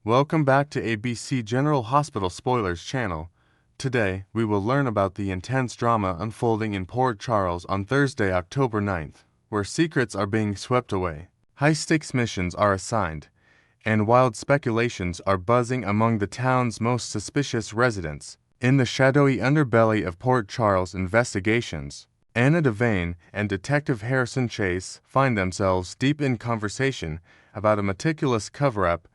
Welcome back to ABC General Hospital Spoilers channel. Today, we will learn about the intense drama unfolding in Port Charles on Thursday, October 9th, where secrets are being swept away, high-stakes missions are assigned, and wild speculations are buzzing among the town's most suspicious residents. In the shadowy underbelly of Port Charles investigations, Anna Devane and Detective Harrison Chase find themselves deep in conversation about a meticulous cover-up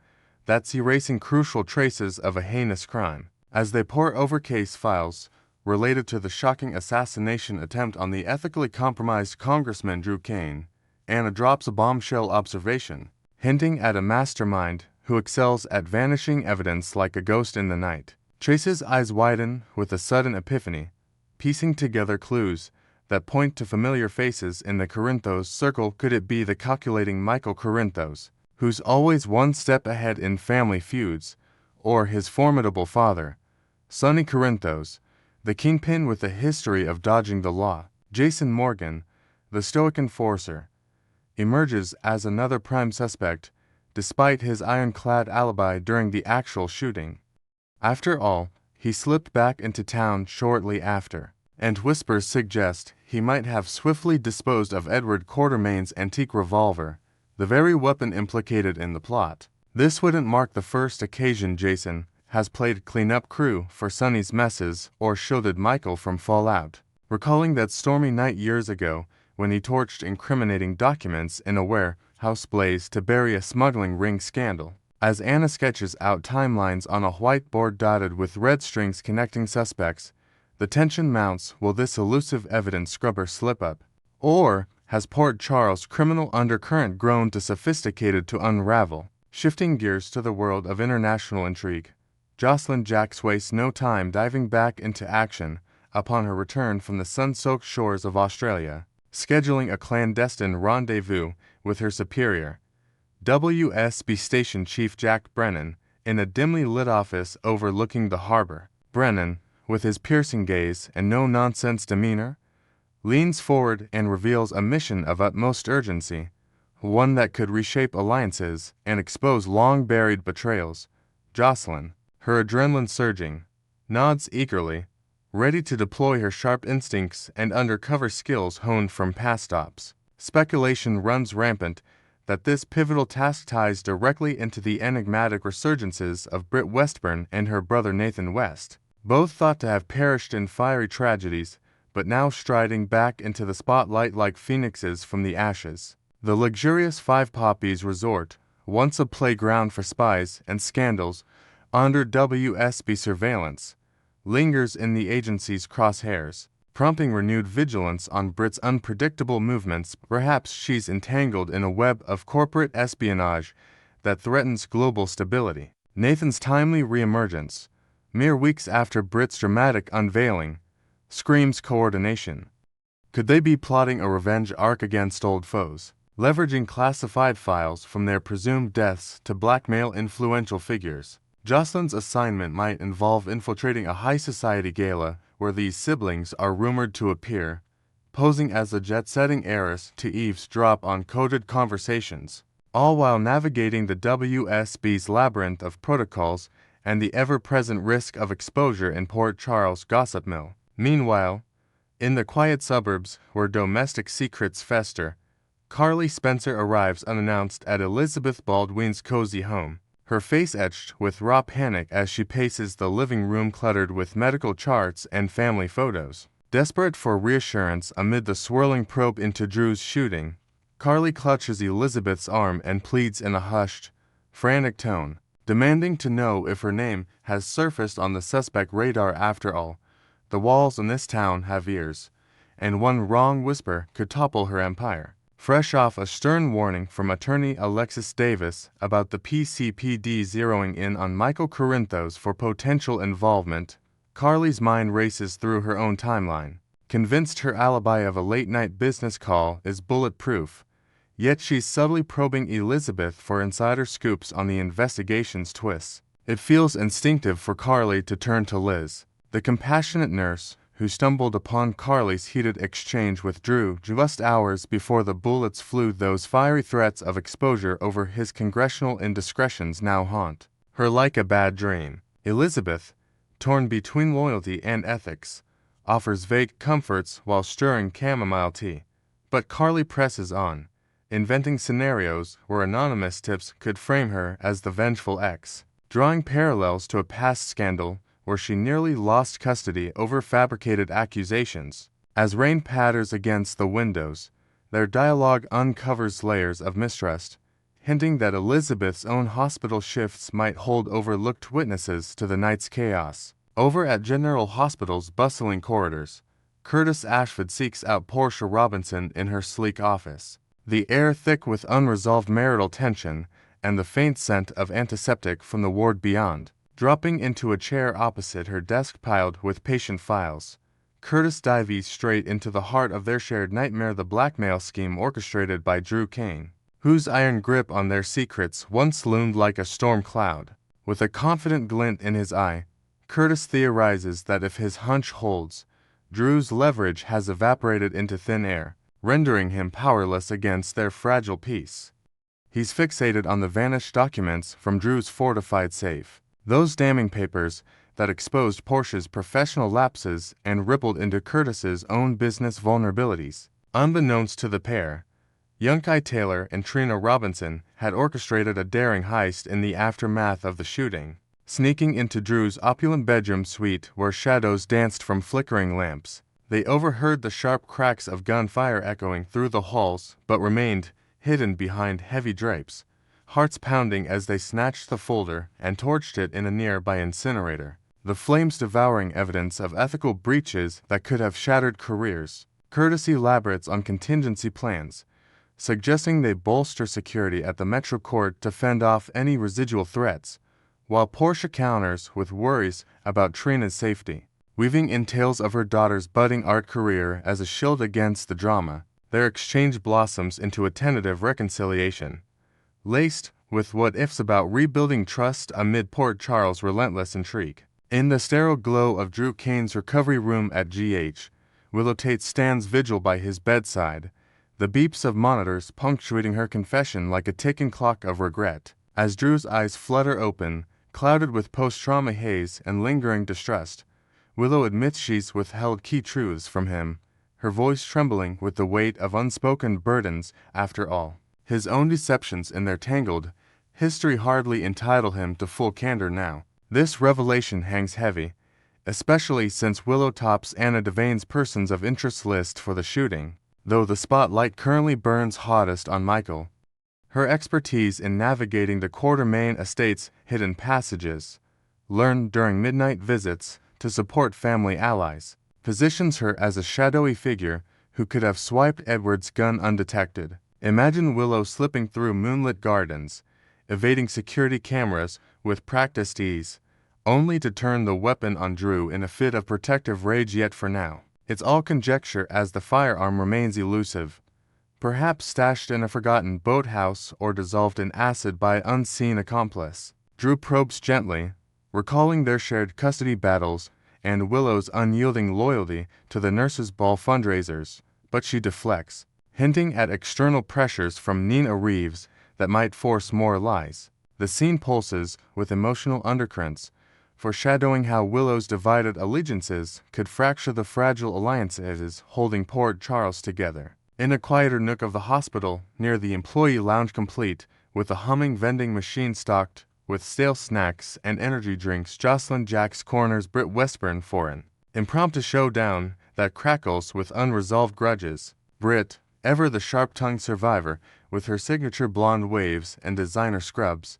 that's erasing crucial traces of a heinous crime. As they pore over case files related to the shocking assassination attempt on the ethically compromised Congressman Drew Cain, Anna drops a bombshell observation, hinting at a mastermind who excels at vanishing evidence like a ghost in the night. Chase's eyes widen with a sudden epiphany, piecing together clues that point to familiar faces in the Corinthos circle. Could it be the calculating Michael Corinthos, who's always one step ahead in family feuds, or his formidable father, Sonny Corinthos, the kingpin with a history of dodging the law? Jason Morgan, the stoic enforcer, emerges as another prime suspect, despite his ironclad alibi during the actual shooting. After all, he slipped back into town shortly after, and whispers suggest he might have swiftly disposed of Edward Quartermain's antique revolver, the very weapon implicated in the plot. This wouldn't mark the first occasion Jason has played cleanup crew for Sonny's messes or shielded Michael from fallout, recalling that stormy night years ago when he torched incriminating documents in a warehouse blaze to bury a smuggling ring scandal. As Anna sketches out timelines on a whiteboard dotted with red strings connecting suspects, the tension mounts. Will this elusive evidence scrubber slip up? Or has Port Charles' criminal undercurrent grown too sophisticated to unravel? Shifting gears to the world of international intrigue, Josslyn Jax wastes no time diving back into action upon her return from the sun-soaked shores of Australia, scheduling a clandestine rendezvous with her superior, WSB Station Chief Jack Brennan, in a dimly lit office overlooking the harbor. Brennan, with his piercing gaze and no-nonsense demeanor, leans forward and reveals a mission of utmost urgency, one that could reshape alliances and expose long-buried betrayals. Josslyn, her adrenaline surging, nods eagerly, ready to deploy her sharp instincts and undercover skills honed from past ops. Speculation runs rampant that this pivotal task ties directly into the enigmatic resurgences of Britt Westburn and her brother Nathan West, both thought to have perished in fiery tragedies, but now striding back into the spotlight like phoenixes from the ashes. The luxurious Five Poppies resort, once a playground for spies and scandals under WSB surveillance, lingers in the agency's crosshairs, prompting renewed vigilance on Britt's unpredictable movements. Perhaps she's entangled in a web of corporate espionage that threatens global stability. Nathan's timely reemergence, mere weeks after Britt's dramatic unveiling, screams coordination. Could they be plotting a revenge arc against old foes, leveraging classified files from their presumed deaths to blackmail influential figures? Josslyn's assignment might involve infiltrating a high-society gala where these siblings are rumored to appear, posing as a jet-setting heiress to eavesdrop on coded conversations, all while navigating the WSB's labyrinth of protocols and the ever-present risk of exposure in Port Charles' gossip mill. Meanwhile, in the quiet suburbs where domestic secrets fester, Carly Spencer arrives unannounced at Elizabeth Baldwin's cozy home, her face etched with raw panic as she paces the living room cluttered with medical charts and family photos. Desperate for reassurance amid the swirling probe into Drew's shooting, Carly clutches Elizabeth's arm and pleads in a hushed, frantic tone, demanding to know if her name has surfaced on the suspect radar. After all, the walls in this town have ears, and one wrong whisper could topple her empire. Fresh off a stern warning from attorney Alexis Davis about the PCPD zeroing in on Michael Corinthos for potential involvement, Carly's mind races through her own timeline, convinced her alibi of a late-night business call is bulletproof. Yet she's subtly probing Elizabeth for insider scoops on the investigation's twists. It feels instinctive for Carly to turn to Liz, the compassionate nurse who stumbled upon Carly's heated exchange with Drew just hours before the bullets flew. Those fiery threats of exposure over his congressional indiscretions now haunt her like a bad dream. Elizabeth, torn between loyalty and ethics, offers vague comforts while stirring chamomile tea. But Carly presses on, inventing scenarios where anonymous tips could frame her as the vengeful ex, drawing parallels to a past scandal where she nearly lost custody over fabricated accusations. As rain patters against the windows, their dialogue uncovers layers of mistrust, hinting that Elizabeth's own hospital shifts might hold overlooked witnesses to the night's chaos. Over at General Hospital's bustling corridors, Curtis Ashford seeks out Portia Robinson in her sleek office, the air thick with unresolved marital tension and the faint scent of antiseptic from the ward beyond. Dropping into a chair opposite her desk piled with patient files, Curtis dives straight into the heart of their shared nightmare, the blackmail scheme orchestrated by Drew Kane, whose iron grip on their secrets once loomed like a storm cloud. With a confident glint in his eye, Curtis theorizes that if his hunch holds, Drew's leverage has evaporated into thin air, rendering him powerless against their fragile peace. He's fixated on the vanished documents from Drew's fortified safe, those damning papers that exposed Portia's professional lapses and rippled into Curtis's own business vulnerabilities. Unbeknownst to the pair, young Kai Taylor and Trina Robinson had orchestrated a daring heist in the aftermath of the shooting, sneaking into Drew's opulent bedroom suite where shadows danced from flickering lamps. They overheard the sharp cracks of gunfire echoing through the halls but remained hidden behind heavy drapes, hearts pounding as they snatched the folder and torched it in a nearby incinerator, the flames devouring evidence of ethical breaches that could have shattered careers. Curtis elaborates on contingency plans, suggesting they bolster security at the Metro Court to fend off any residual threats, while Portia counters with worries about Trina's safety, weaving in tales of her daughter's budding art career as a shield against the drama. Their exchange blossoms into a tentative reconciliation, laced with what-ifs about rebuilding trust amid Port Charles' relentless intrigue. In the sterile glow of Drew Kane's recovery room at GH, Willow Tate stands vigil by his bedside, the beeps of monitors punctuating her confession like a ticking clock of regret. As Drew's eyes flutter open, clouded with post-trauma haze and lingering distrust, Willow admits she's withheld key truths from him, her voice trembling with the weight of unspoken burdens. After all, his own deceptions in their tangled history hardly entitle him to full candor now. This revelation hangs heavy, especially since Willow tops Anna Devane's persons of interest list for the shooting, though the spotlight currently burns hottest on Michael. Her expertise in navigating the Quartermain estate's hidden passages, learned during midnight visits to support family allies, positions her as a shadowy figure who could have swiped Edward's gun undetected. Imagine Willow slipping through moonlit gardens, evading security cameras with practiced ease, only to turn the weapon on Drew in a fit of protective rage. Yet for now, it's all conjecture as the firearm remains elusive, perhaps stashed in a forgotten boathouse or dissolved in acid by an unseen accomplice. Drew probes gently, recalling their shared custody battles and Willow's unyielding loyalty to the nurses' ball fundraisers, but she deflects, hinting at external pressures from Nina Reeves that might force more lies. The scene pulses with emotional undercurrents, foreshadowing how Willow's divided allegiances could fracture the fragile alliances holding Port Charles together. In a quieter nook of the hospital, near the employee lounge complete with a humming vending machine stocked with stale snacks and energy drinks, Josslyn Jax corners Britt Westburn for an impromptu showdown that crackles with unresolved grudges. Britt, ever the sharp-tongued survivor with her signature blonde waves and designer scrubs,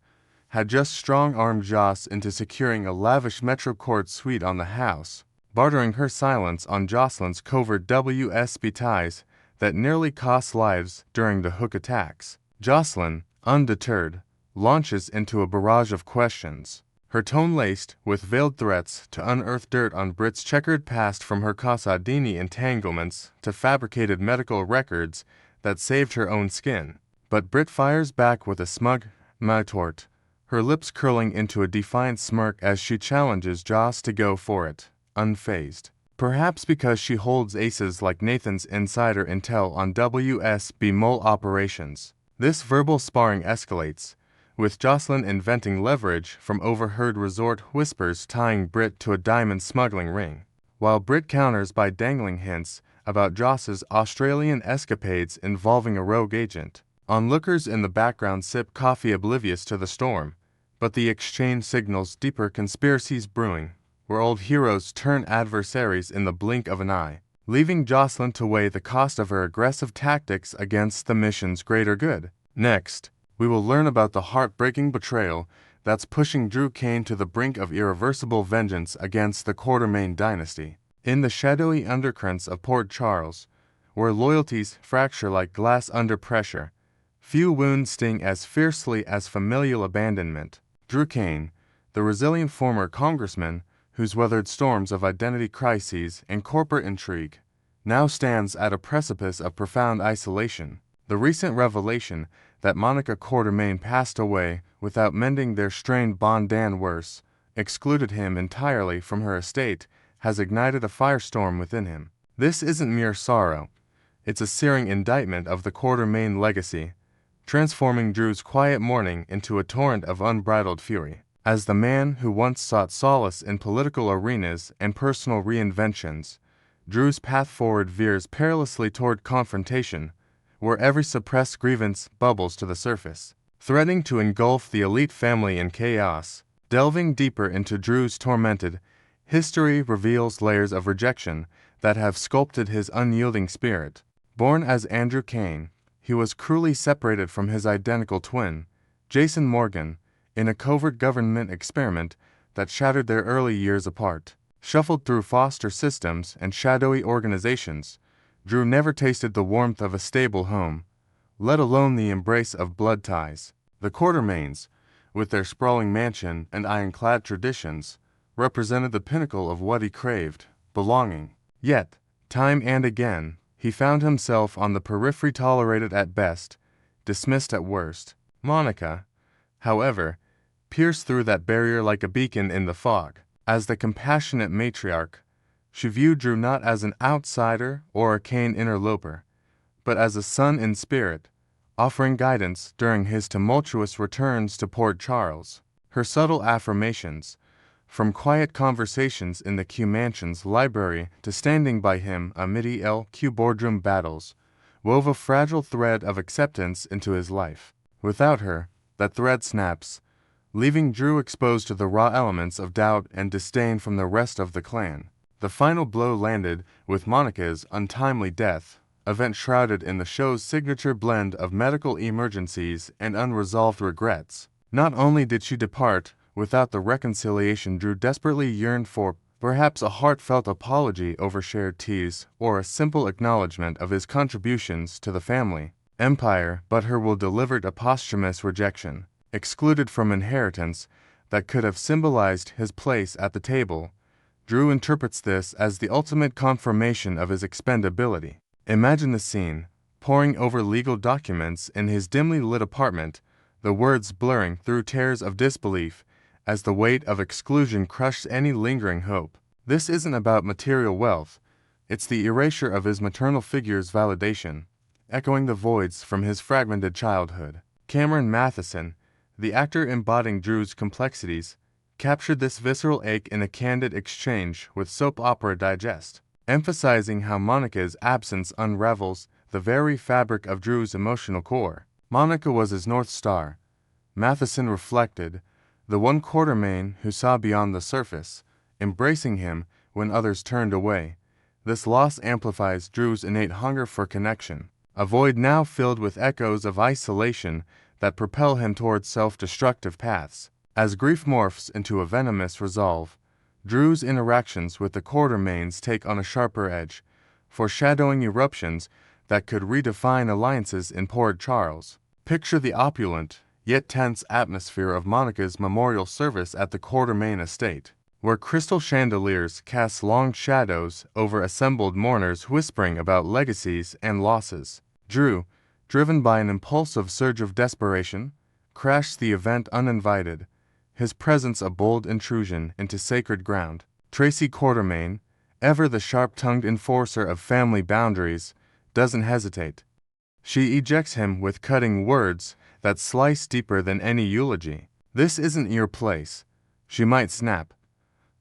had just strong-armed Joss into securing a lavish Metro Court suite on the house, bartering her silence on Josslyn's covert WSB ties that nearly cost lives during the Hook attacks. Josslyn, undeterred, launches into a barrage of questions, her tone laced with veiled threats to unearth dirt on Britt's checkered past, from her Casa Dini entanglements to fabricated medical records that saved her own skin. But Britt fires back with a smug retort, her lips curling into a defiant smirk as she challenges Joss to go for it, unfazed. Perhaps because she holds aces like Nathan's insider intel on WSB mole operations. This verbal sparring escalates, with Josslyn inventing leverage from overheard resort whispers tying Britt to a diamond smuggling ring, while Britt counters by dangling hints about Joss's Australian escapades involving a rogue agent. Onlookers in the background sip coffee oblivious to the storm, but the exchange signals deeper conspiracies brewing, where old heroes turn adversaries in the blink of an eye, leaving Josslyn to weigh the cost of her aggressive tactics against the mission's greater good. Next, we will learn about the heartbreaking betrayal that's pushing Drew Kane to the brink of irreversible vengeance against the Quartermaine dynasty. In the shadowy undercurrents of Port Charles, where loyalties fracture like glass under pressure, few wounds sting as fiercely as familial abandonment. Drew Kane, the resilient former congressman who's weathered storms of identity crises and corporate intrigue, now stands at a precipice of profound isolation. The recent revelation that Monica Quartermaine passed away without mending their strained bond, Dan worse, excluded him entirely from her estate, has ignited a firestorm within him. This isn't mere sorrow, it's a searing indictment of the Quartermaine legacy, transforming Drew's quiet mourning into a torrent of unbridled fury. As the man who once sought solace in political arenas and personal reinventions, Drew's path forward veers perilously toward confrontation, where every suppressed grievance bubbles to the surface, threatening to engulf the elite family in chaos. Delving deeper into Drew's tormented history reveals layers of rejection that have sculpted his unyielding spirit. Born as Andrew Kane, he was cruelly separated from his identical twin, Jason Morgan, in a covert government experiment that shattered their early years apart. Shuffled through foster systems and shadowy organizations, Drew never tasted the warmth of a stable home, let alone the embrace of blood ties. The Quartermaines, with their sprawling mansion and ironclad traditions, represented the pinnacle of what he craved, belonging. Yet, time and again, he found himself on the periphery, tolerated at best, dismissed at worst. Monica, however, pierced through that barrier like a beacon in the fog. As the compassionate matriarch, she viewed Drew not as an outsider or a Kane interloper, but as a son in spirit, offering guidance during his tumultuous returns to Port Charles. Her subtle affirmations, from quiet conversations in the Q Mansion's library to standing by him amid ELQ boardroom battles, wove a fragile thread of acceptance into his life. Without her, that thread snaps, leaving Drew exposed to the raw elements of doubt and disdain from the rest of the clan. The final blow landed with Monica's untimely death, event shrouded in the show's signature blend of medical emergencies and unresolved regrets. Not only did she depart without the reconciliation Drew desperately yearned for, perhaps a heartfelt apology over shared teas or a simple acknowledgement of his contributions to the family empire, but her will delivered a posthumous rejection, excluded from inheritance that could have symbolized his place at the table. Drew interprets this as the ultimate confirmation of his expendability. Imagine the scene, poring over legal documents in his dimly lit apartment, the words blurring through tears of disbelief as the weight of exclusion crushed any lingering hope. This isn't about material wealth, it's the erasure of his maternal figure's validation, echoing the voids from his fragmented childhood. Cameron Matheson, the actor embodying Drew's complexities, captured this visceral ache in a candid exchange with Soap Opera Digest, emphasizing how Monica's absence unravels the very fabric of Drew's emotional core. Monica was his North Star, Matheson reflected, the one Quartermaine who saw beyond the surface, embracing him when others turned away. This loss amplifies Drew's innate hunger for connection, a void now filled with echoes of isolation that propel him towards self-destructive paths. As grief morphs into a venomous resolve, Drew's interactions with the Quartermaines take on a sharper edge, foreshadowing eruptions that could redefine alliances in Port Charles. Picture the opulent, yet tense atmosphere of Monica's memorial service at the Quartermaine estate, where crystal chandeliers cast long shadows over assembled mourners whispering about legacies and losses. Drew, driven by an impulsive surge of desperation, crashed the event uninvited, his presence a bold intrusion into sacred ground. Tracy Quartermaine, ever the sharp-tongued enforcer of family boundaries, doesn't hesitate. She ejects him with cutting words that slice deeper than any eulogy. "This isn't your place," she might snap,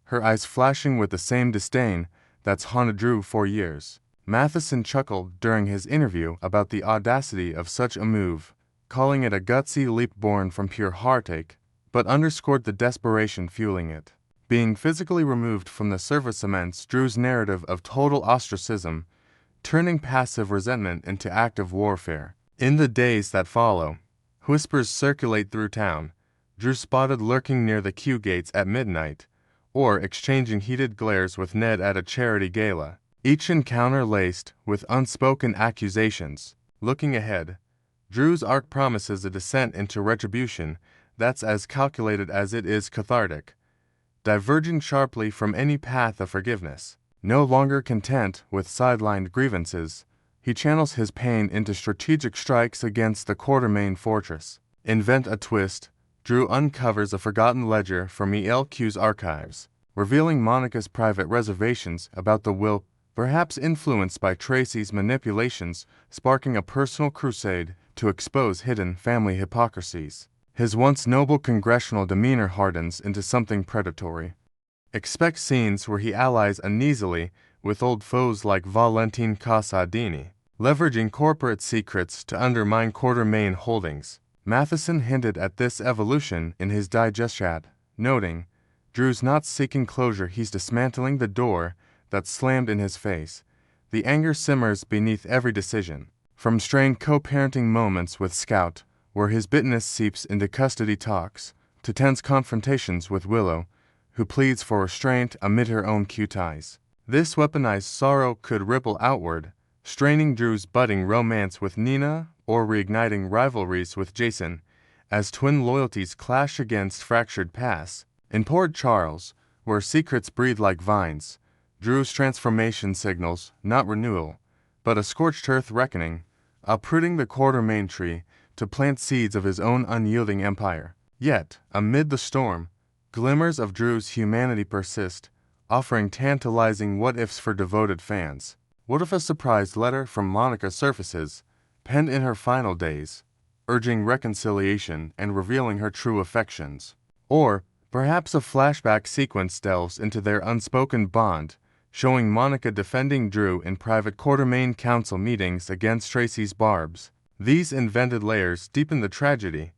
her eyes flashing with the same disdain that's haunted Drew for years. Matheson chuckled during his interview about the audacity of such a move, calling it a gutsy leap born from pure heartache, but underscored the desperation fueling it. Being physically removed from the surface cements Drew's narrative of total ostracism, turning passive resentment into active warfare. In the days that follow, whispers circulate through town. Drew spotted lurking near the queue gates at midnight, or exchanging heated glares with Ned at a charity gala. Each encounter laced with unspoken accusations. Looking ahead, Drew's arc promises a descent into retribution that's as calculated as it is cathartic, diverging sharply from any path of forgiveness. No longer content with sidelined grievances, he channels his pain into strategic strikes against the Quartermain fortress. Invent a twist, Drew uncovers a forgotten ledger from ELQ's archives, revealing Monica's private reservations about the will, perhaps influenced by Tracy's manipulations, sparking a personal crusade to expose hidden family hypocrisies. His once noble congressional demeanor hardens into something predatory. Expect scenes where he allies uneasily with old foes like Valentin Casadini, leveraging corporate secrets to undermine Quartermain holdings. Matheson hinted at this evolution in his digest chat, noting, "Drew's not seeking closure, he's dismantling the door that slammed in his face." The anger simmers beneath every decision, from strained co-parenting moments with Scout, where his bitterness seeps into custody talks, to tense confrontations with Willow, who pleads for restraint amid her own Q ties. This weaponized sorrow could ripple outward, straining Drew's budding romance with Nina or reigniting rivalries with Jason, as twin loyalties clash against fractured paths. In Port Charles, where secrets breathe like vines, Drew's transformation signals not renewal, but a scorched earth reckoning, uprooting the Quartermain tree to plant seeds of his own unyielding empire. Yet, amid the storm, glimmers of Drew's humanity persist, offering tantalizing what-ifs for devoted fans. What if a surprise letter from Monica surfaces, penned in her final days, urging reconciliation and revealing her true affections? Or perhaps a flashback sequence delves into their unspoken bond, showing Monica defending Drew in private Quartermain council meetings against Tracy's barbs. These invented layers deepen the tragedy,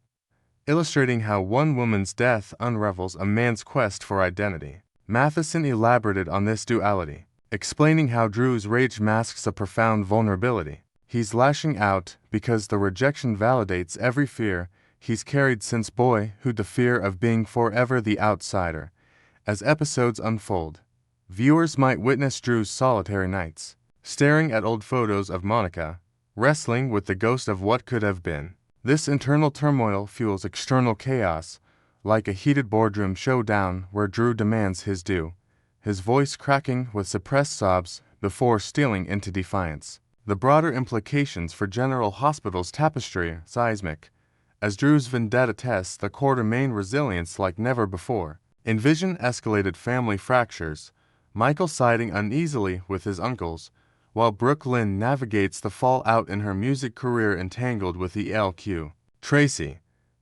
illustrating how one woman's death unravels a man's quest for identity. Matheson elaborated on this duality, explaining how Drew's rage masks a profound vulnerability. He's lashing out because the rejection validates every fear he's carried since boyhood, the fear of being forever the outsider. As episodes unfold, viewers might witness Drew's solitary nights, staring at old photos of Monica, wrestling with the ghost of what could have been. This internal turmoil fuels external chaos, like a heated boardroom showdown where Drew demands his due, his voice cracking with suppressed sobs before stealing into defiance. The broader implications for General Hospital's tapestry are seismic, as Drew's vendetta tests the Quartermain resilience like never before. Envision escalated family fractures, Michael siding uneasily with his uncles, while Brooke Lynn navigates the fallout in her music career entangled with the LQ. Tracy,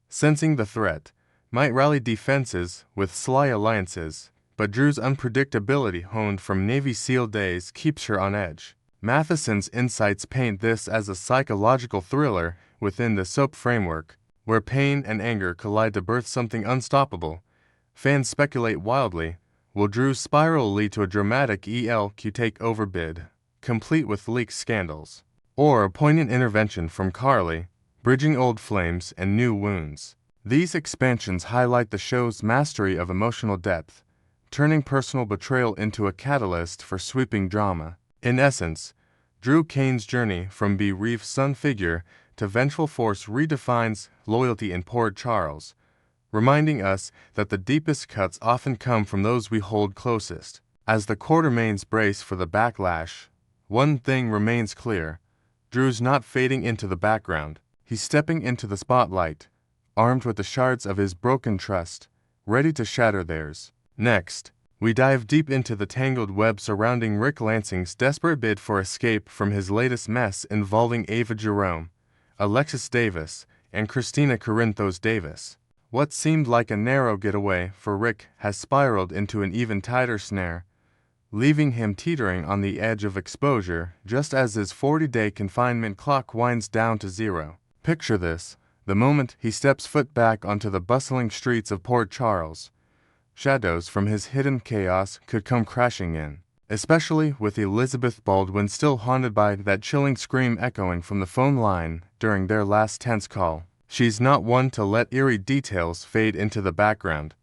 sensing the threat, might rally defenses with sly alliances, but Drew's unpredictability honed from Navy SEAL days keeps her on edge. Matheson's insights paint this as a psychological thriller within the soap framework, where pain and anger collide to birth something unstoppable. Fans speculate wildly, will Drew's spiral lead to a dramatic ELQ takeover bid, complete with leaked scandals, or a poignant intervention from Carly, bridging old flames and new wounds? These expansions highlight the show's mastery of emotional depth, turning personal betrayal into a catalyst for sweeping drama. In essence, Drew Kane's journey from bereaved son figure to vengeful force redefines loyalty in Port Charles, reminding us that the deepest cuts often come from those we hold closest. As the Quartermains brace for the backlash, one thing remains clear: Drew's not fading into the background. He's stepping into the spotlight, armed with the shards of his broken trust, ready to shatter theirs. Next, we dive deep into the tangled web surrounding Ric Lansing's desperate bid for escape from his latest mess involving Ava Jerome, Alexis Davis, and Christina Corinthos Davis. What seemed like a narrow getaway for Ric has spiraled into an even tighter snare, leaving him teetering on the edge of exposure just as his 40-day confinement clock winds down to zero. Picture this: the moment he steps foot back onto the bustling streets of Port Charles, shadows from his hidden chaos could come crashing in, especially with Elizabeth Baldwin still haunted by that chilling scream echoing from the phone line during their last tense call. She's not one to let eerie details fade into the background.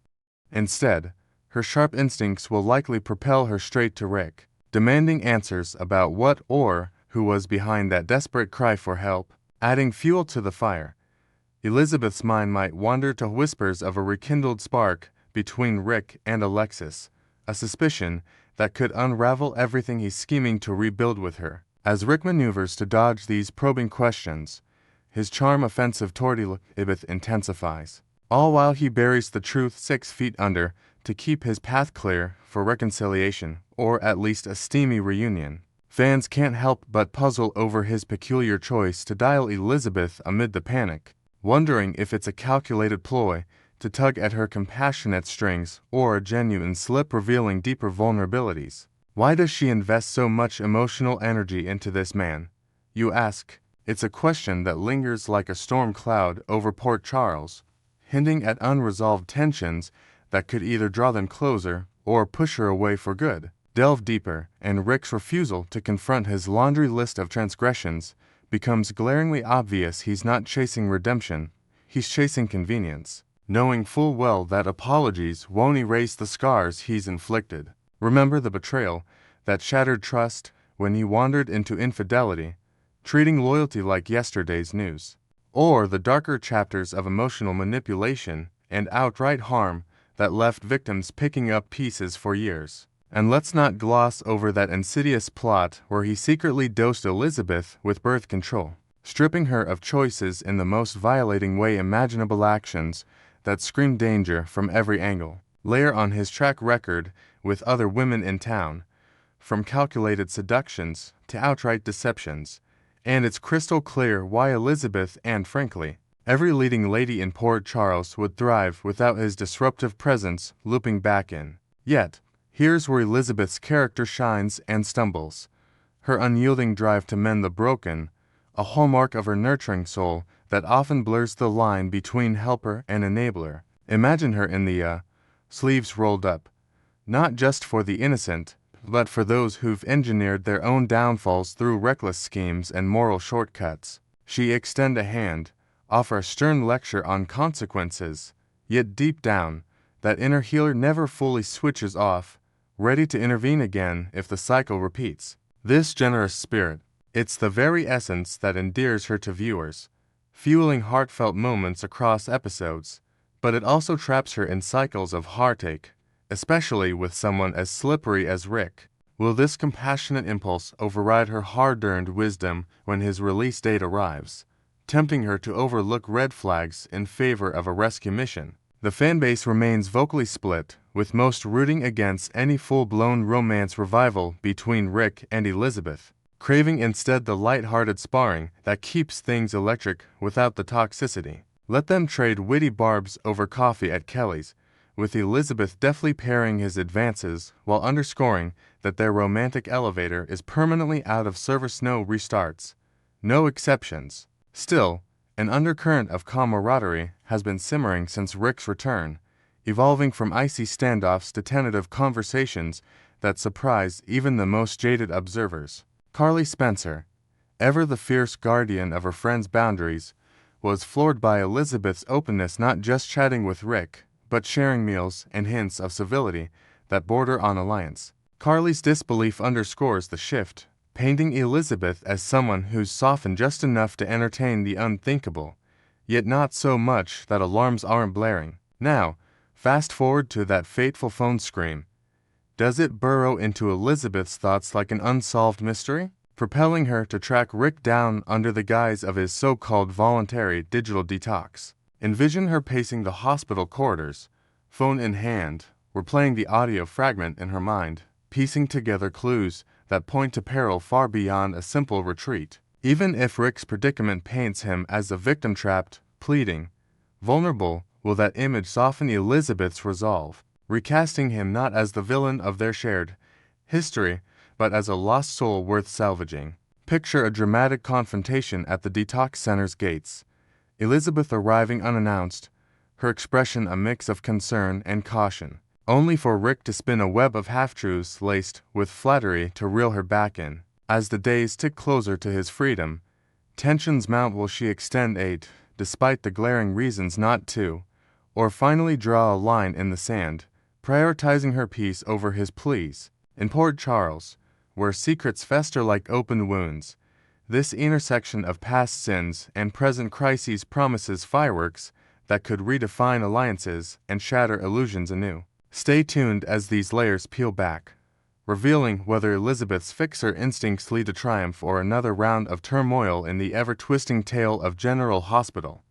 Instead, her sharp instincts will likely propel her straight to Ric, demanding answers about what or who was behind that desperate cry for help. Adding fuel to the fire, Elizabeth's mind might wander to whispers of a rekindled spark between Ric and Alexis, a suspicion that could unravel everything he's scheming to rebuild with her. As Ric maneuvers to dodge these probing questions, his charm offensive toward Elizabeth intensifies, all while he buries the truth 6 feet under to keep his path clear for reconciliation, or at least a steamy reunion. Fans can't help but puzzle over his peculiar choice to dial Elizabeth amid the panic, wondering if it's a calculated ploy to tug at her compassionate strings or a genuine slip revealing deeper vulnerabilities. Why does she invest so much emotional energy into this man, you ask? It's a question that lingers like a storm cloud over Port Charles, hinting at unresolved tensions that could either draw them closer or push her away for good. Delve deeper, and Ric's refusal to confront his laundry list of transgressions becomes glaringly obvious. He's not chasing redemption, he's chasing convenience, knowing full well that apologies won't erase the scars he's inflicted. Remember the betrayal that shattered trust when he wandered into infidelity, treating loyalty like yesterday's news, or the darker chapters of emotional manipulation and outright harm that left victims picking up pieces for years. And let's not gloss over that insidious plot where he secretly dosed Elizabeth with birth control, stripping her of choices in the most violating way imaginable, actions that scream danger from every angle. Layer on his track record with other women in town, from calculated seductions to outright deceptions, and it's crystal clear why Elizabeth and, frankly, every leading lady in Port Charles would thrive without his disruptive presence looping back in. Yet, here's where Elizabeth's character shines and stumbles. Her unyielding drive to mend the broken, a hallmark of her nurturing soul that often blurs the line between helper and enabler. Imagine her in the sleeves rolled up, not just for the innocent, but for those who've engineered their own downfalls through reckless schemes and moral shortcuts. She extend a hand, offer a stern lecture on consequences, yet deep down, that inner healer never fully switches off, ready to intervene again if the cycle repeats. This generous spirit, it's the very essence that endears her to viewers, fueling heartfelt moments across episodes, but it also traps her in cycles of heartache, especially with someone as slippery as Ric. Will this compassionate impulse override her hard-earned wisdom when his release date arrives, tempting her to overlook red flags in favor of a rescue mission? The fanbase remains vocally split, with most rooting against any full-blown romance revival between Ric and Elizabeth, craving instead the light-hearted sparring that keeps things electric without the toxicity. Let them trade witty barbs over coffee at Kelly's, with Elizabeth deftly parrying his advances while underscoring that their romantic elevator is permanently out of service. No restarts, no exceptions. Still, an undercurrent of camaraderie has been simmering since Ric's return, evolving from icy standoffs to tentative conversations that surprised even the most jaded observers. Carly Spencer, ever the fierce guardian of her friend's boundaries, was floored by Elizabeth's openness, not just chatting with Ric, but sharing meals and hints of civility that border on alliance. Carly's disbelief underscores the shift, painting Elizabeth as someone who's softened just enough to entertain the unthinkable, yet not so much that alarms aren't blaring. Now, fast forward to that fateful phone scream. Does it burrow into Elizabeth's thoughts like an unsolved mystery, propelling her to track Ric down under the guise of his so-called voluntary digital detox? Envision her pacing the hospital corridors, phone in hand, replaying the audio fragment in her mind, piecing together clues that point to peril far beyond a simple retreat. Even if Ric's predicament paints him as a victim trapped, pleading, vulnerable, will that image soften Elizabeth's resolve, recasting him not as the villain of their shared history, but as a lost soul worth salvaging. Picture a dramatic confrontation at the detox center's gates. Elizabeth arriving unannounced, her expression a mix of concern and caution, only for Ric to spin a web of half-truths laced with flattery to reel her back in. As the days tick closer to his freedom, tensions mount. Will she extend aid, despite the glaring reasons not to, or finally draw a line in the sand, prioritizing her peace over his pleas? In Port Charles, where secrets fester like open wounds, this intersection of past sins and present crises promises fireworks that could redefine alliances and shatter illusions anew. Stay tuned as these layers peel back, revealing whether Elizabeth's fixer instincts lead to triumph or another round of turmoil in the ever-twisting tale of General Hospital.